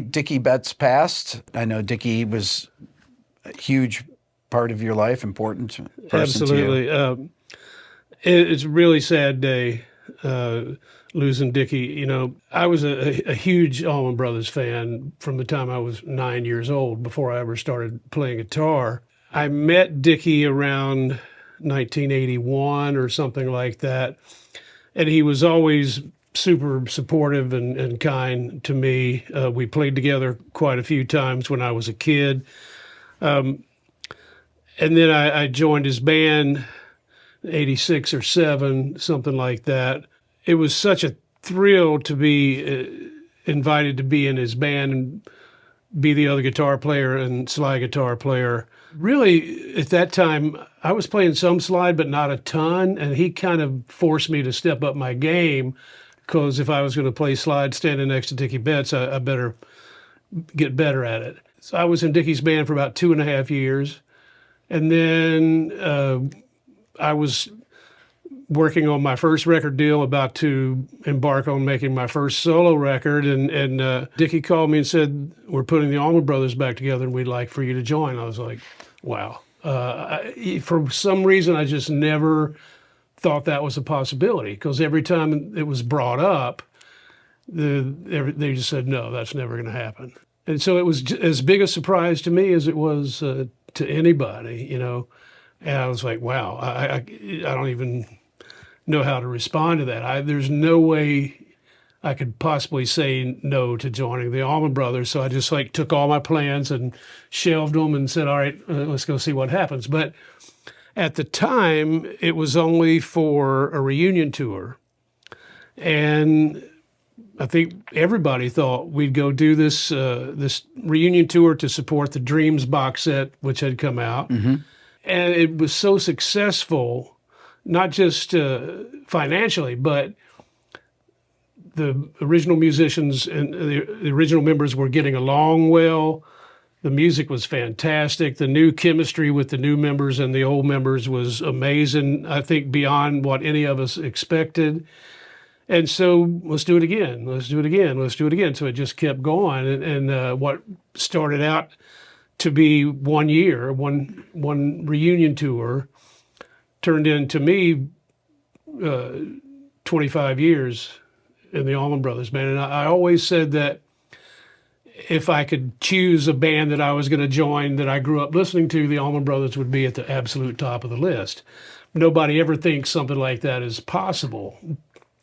Dickey Betts passed. I know Dickey was a huge part of your life, important person to you. Absolutely. It's a really sad day losing Dickey. You know, I was a huge Allman Brothers fan from the time I was 9 years old, before I ever started playing guitar. I met Dickey around 1981 or something like that, and he was always super supportive and kind to me. We played together quite a few times when I was a kid. And then I joined his band, 86 or 7, something like that. It was such a thrill to be invited to be in his band and be the other guitar player and slide guitar player. Really, at that time, I was playing some slide, but not a ton. And he kind of forced me to step up my game, because if I was going to play slide standing next to Dickey Betts, I better get better at it. So I was in Dickey's band for about 2.5 years. And then I was working on my first record deal, about to embark on making my first solo record. And Dickey called me and said, "We're putting the Allman Brothers back together and we'd like for you to join." I was like, wow. For some reason, I just never thought that was a possibility, because every time it was brought up, they just said, no, that's never going to happen. And so it was as big a surprise to me as it was to anybody, you know. And I was like, wow, I don't even know how to respond to that. There's no way I could possibly say no to joining the Allman Brothers. So I just took all my plans and shelved them and said, all right, let's go see what happens. But at the time, it was only for a reunion tour. And I think everybody thought we'd go do this reunion tour to support the Dreams box set, which had come out. Mm-hmm. And it was so successful, not just financially, but the original musicians and the original members were getting along well. The music was fantastic. The new chemistry with the new members and the old members was amazing, I think beyond what any of us expected. And so let's do it again. Let's do it again. Let's do it again. So it just kept going. And what started out to be 1 year, one reunion tour, turned into me 25 years in the Allman Brothers band. And I always said that if I could choose a band that I was going to join that I grew up listening to, the Allman Brothers would be at the absolute top of the list. Nobody ever thinks something like that is possible.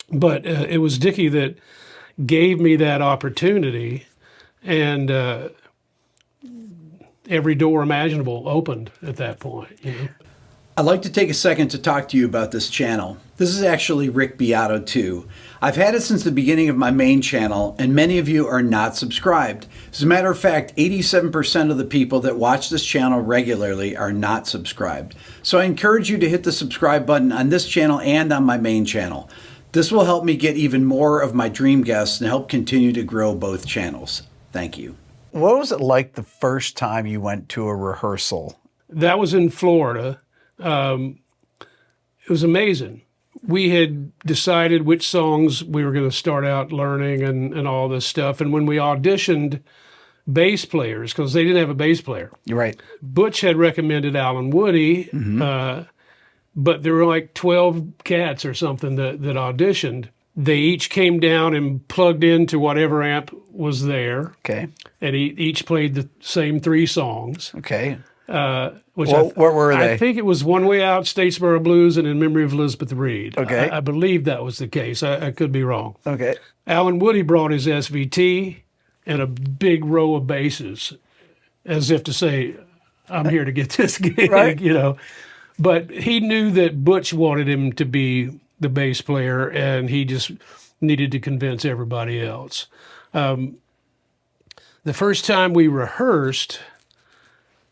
But it was Dickey that gave me that opportunity, and every door imaginable opened at that point. You know? I'd like to take a second to talk to you about this channel. This is actually Rick Beato 2. I've had it since the beginning of my main channel, and many of you are not subscribed. As a matter of fact, 87% of the people that watch this channel regularly are not subscribed. So I encourage you to hit the subscribe button on this channel and on my main channel. This will help me get even more of my dream guests and help continue to grow both channels. Thank you. What was it like the first time you went to a rehearsal? That was in Florida. It was amazing. We had decided which songs we were going to start out learning and all this stuff. And when we auditioned bass players, because they didn't have a bass player. You're right. Butch had recommended Alan Woody, mm-hmm. But there were like 12 cats or something that auditioned. They each came down and plugged into whatever amp was there. Okay. And each played the same 3 songs. Okay. What were they? I think it was One Way Out, Statesboro Blues, and In Memory of Elizabeth Reed. Okay. I believe that was the case. I could be wrong. Okay. Alan Woody brought his SVT and a big row of basses, as if to say, I'm here to get this gig, right. You know. But he knew that Butch wanted him to be the bass player, and he just needed to convince everybody else. The first time we rehearsed,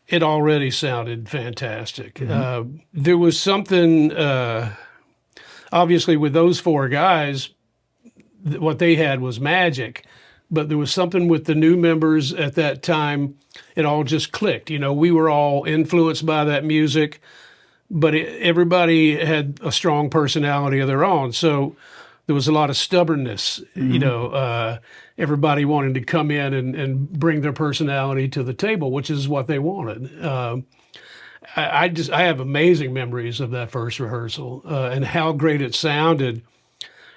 it already sounded fantastic. Mm-hmm. There was something, obviously with those 4 guys, what they had was magic, but there was something with the new members at that time, it all just clicked. You know, we were all influenced by that music, but everybody had a strong personality of their own. So there was a lot of stubbornness, mm-hmm. you know, everybody wanted to come in and bring their personality to the table, which is what they wanted. I have amazing memories of that first rehearsal and how great it sounded.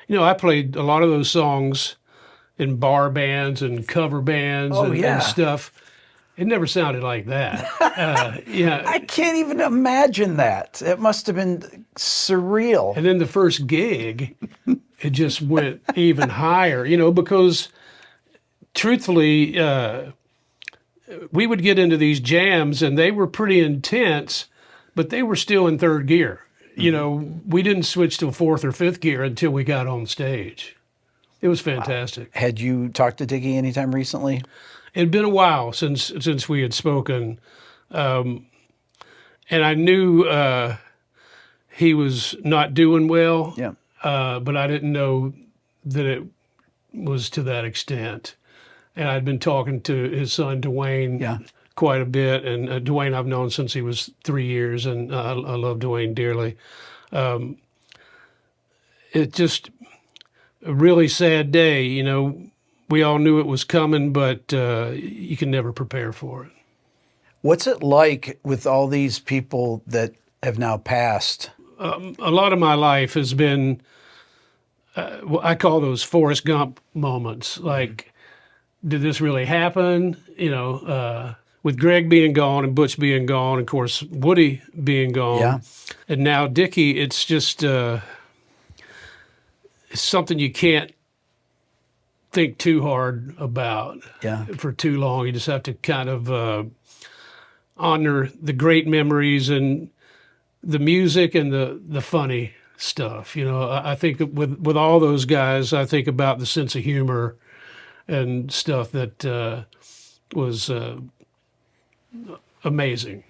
You know, I played a lot of those songs in bar bands and cover bands and stuff. It never sounded like that. Yeah. I can't even imagine that. It must have been surreal. And then the first gig, it just went even higher, you know, because truthfully, we would get into these jams and they were pretty intense, but they were still in third gear. You know, we didn't switch to fourth or fifth gear until we got on stage. It was fantastic. Had you talked to Dickey anytime recently? It had been a while since we had spoken. And I knew he was not doing well, Yeah. but I didn't know that it was to that extent. And I'd been talking to his son, Dwayne, quite a bit. And Dwayne I've known since he was 3 years, and I love Dwayne dearly. It just a really sad day, you know. We all knew it was coming, but you can never prepare for it. What's it like with all these people that have now passed? A lot of my life has been, I call those Forrest Gump moments. Like, did this really happen? You know, with Greg being gone and Butch being gone, of course, Woody being gone, and now Dickey, it's just it's something you can't think too hard about for too long. You just have to kind of honor the great memories and the music and the funny stuff. You know, I think with all those guys, I think about the sense of humor and stuff that was amazing.